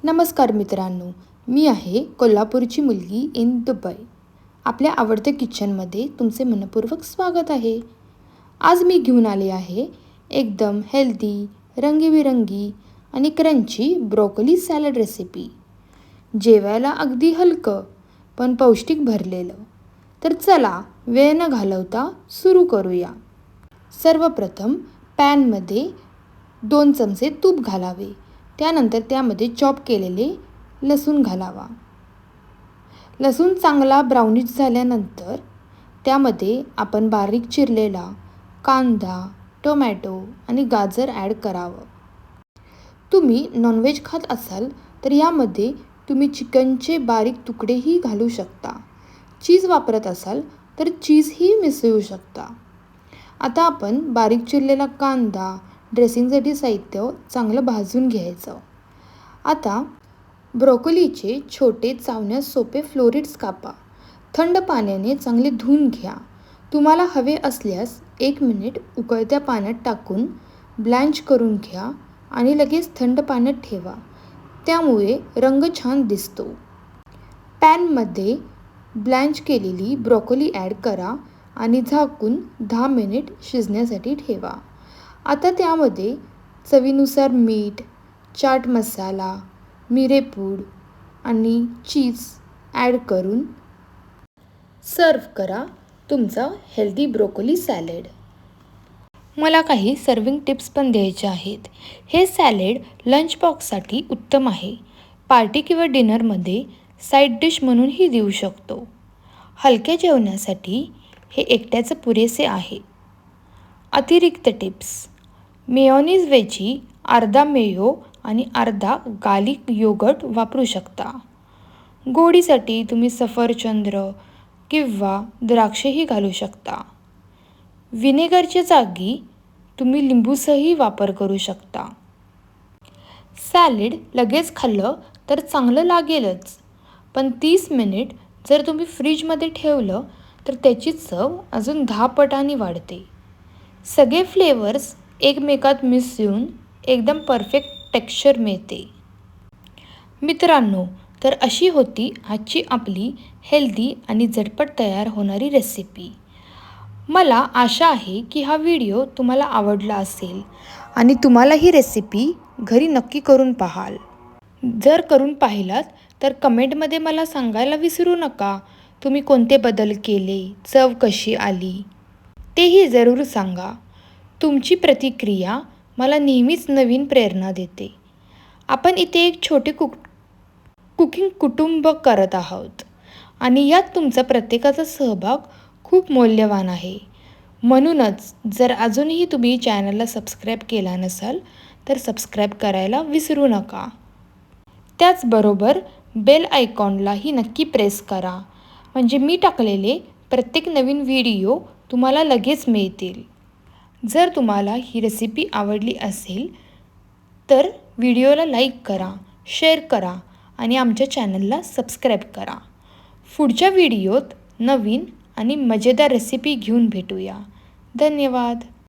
नमस्कार मित्रांनो, मी आहे कोल्हापूरची मुलगी इन दुबई. आपल्या आवडत्या किचनमध्ये तुमचे मनपूर्वक स्वागत आहे. आज मी घेऊन आले आहे एकदम हेल्दी, रंगीबिरंगी आणि क्रंची ब्रोकोली सॅलड रेसिपी. जेवायला अगदी हलकं पण पौष्टिक भरलेलं. तर चला वेळ न घालवता सुरू करूया. सर्वप्रथम पॅनमध्ये 2 चमचे तूप घालावे. त्यानंतर त्यामध्ये चॉप केलेले लसूण घालावा. लसूण चांगला ब्राउनिश झाल्यानंतर त्यामध्ये आपण बारीक चिरलेला कांदा, टोमॅटो आणि गाजर ॲड करावं. तुम्ही नॉनव्हेज खात असाल तर यामध्ये तुम्ही चिकनचे बारीक तुकडेही घालू शकता. चीज वापरत असाल तर चीजही मिसळू शकता. आता आपण बारीक चिरलेला कांदा, ड्रेसिंगसाठी साहित्य चांगलं भाजून घ्यायचं. आता ब्रोकोलीचे छोटे चावण्यास सोपे फ्लोरिट्स कापा. थंड पाण्याने चांगले धुवून घ्या. तुम्हाला हवे असल्यास 1 मिनिट उकळत्या पाण्यात टाकून ब्लँच करून घ्या आणि लगेच थंड पाण्यात ठेवा. त्यामुळे रंग छान दिसतो. पॅनमध्ये ब्लँच केलेली ब्रोकोली ॲड करा आणि झाकून 10 मिनिट शिजण्यासाठी ठेवा. आता त्यामध्ये चवीनुसार मीठ, चाट मसाला, मिरेपूड आणि चीज ॲड करून सर्व्ह करा तुमचा हेल्दी ब्रोकोली सॅलड. मला काही सर्विंग टिप्स पण द्यायच्या आहेत. हे सॅलड लंच बॉक्ससाठी उत्तम आहे. पार्टी किंवा डिनरमध्ये साईड डिश म्हणूनही देऊ शकतो. हलक्या जेवणासाठी हे एकट्याचं पुरेसे आहे. अतिरिक्त टिप्स: मेयोनीज ऐवजी अर्धा मेयो आणि अर्धा गार्लिक योगर्ट वापरू शकता. गोडीसाठी तुम्ही सफरचंद किंवा द्राक्षेही घालू शकता. व्हिनेगरच्या जागी तुम्ही लिंबूसही वापर करू शकता. सॅलड लगेच खाल्लं तर चांगलं लागेलच, पण 30 मिनिट जर तुम्ही फ्रीजमध्ये ठेवलं तर त्याची चव अजून 10 पटांनी वाढते. सगळे फ्लेवर्स एकमेकात मिसळून एकदम परफेक्ट टेक्स्चर मिळते. मित्रांनो, तर अशी होती आजची आपली हेल्दी आणि झटपट तयार होणारी रेसिपी. मला आशा आहे की हा व्हिडिओ तुम्हाला आवडला असेल आणि तुम्हाला ही रेसिपी घरी नक्की करून पाहाल. जर करून पाहिलात तर कमेंटमध्ये मला सांगायला विसरू नका. तुम्ही कोणते बदल केले, चव कशी आली तेही जरूर सांगा. तुमची प्रतिक्रिया मला नेहमीच नवीन प्रेरणा देते. आपण इथे एक छोटे कुकिंग कुटुंब करत आहोत आणि यात तुमचा प्रत्येकाचा सहभाग खूप मौल्यवान आहे. म्हणूनच जर अजूनही तुम्ही चॅनलला सबस्क्राईब केला नसाल तर सबस्क्राईब करायला विसरू नका. त्याचबरोबर बेल आयकॉनलाही नक्की प्रेस करा, म्हणजे मी टाकलेले प्रत्येक नवीन व्हिडिओ तुम्हाला लगेच मिळतील. जर तुम्हाला ही रेसिपी आवडली असेल तर व्हिडिओला लाईक करा, शेअर करा आणि आमच्या चॅनलला सबस्क्राईब करा. पुढच्या व्हिडिओत नवीन आणि मजेदार रेसिपी घेऊन भेटूया. धन्यवाद.